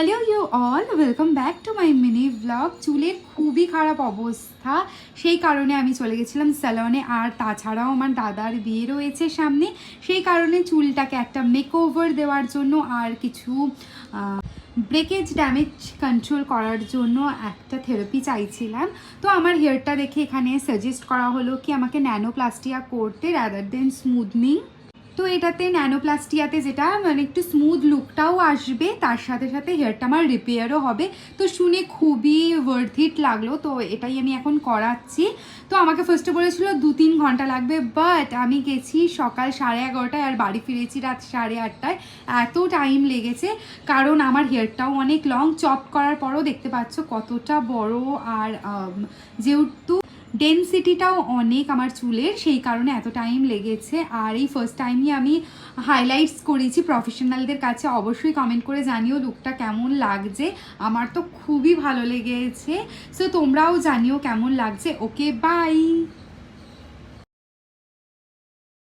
Hello you all, welcome back to my mini blog. চুলের খুবই খারাপ অবস্থা, সেই কারণে আমি চলে গেছিলাম স্যালনে। আর তাছাড়াও আমার দাদার বিয়ে রয়েছে সামনে, সেই কারণে চুলটাকে একটা মেকওভার দেওয়ার জন্য আর কিছু ব্রেকেজ ড্যামেজ কন্ট্রোল করার জন্য একটা থেরাপি চাইছিলাম। তো আমার হেয়ারটা দেখে এখানে সাজেস্ট করা হলো কি আমাকে ন্যানোপ্লাস্টিয়া করতে রাদার দেন স্মুথনিং। তো এটাতে ন্যানোপ্লাস্টিয়াতে যেটা মানে একটু স্মুথ লুকটাও আসবে, তার সাথে সাথে হেয়ারটা আমার রিপেয়ারও হবে। তো শুনে খুবই ওয়ার্থ ইট লাগলো, তো এটাই আমি এখন করাচ্ছি। তো আমাকে ফার্স্টে বলেছিল 2-3 ঘন্টা লাগবে, বাট আমি গেছি সকাল 11:30টায় আর বাড়ি ফিরেছি রাত 8:30টায়। এত টাইম লেগেছে কারণ আমার হেয়ারটাও অনেক লং, চপ করার পরও দেখতে পাচ্ছ কতটা বড়। আর যেহেতু ডেনসিটিটাও অনেক আমার চুলের, সেই কারণে এত টাইম লেগেছে। আর এই ফার্স্ট টাইমই আমি হাইলাইটস করেছি প্রফেশনালদের কাছে। অবশ্যই কমেন্ট করে জানিও লুকটা কেমন লাগছে। আমার তো খুবই ভালো লেগেছে, সো তোমরাও জানিও কেমন লাগছে। ওকে, বাই।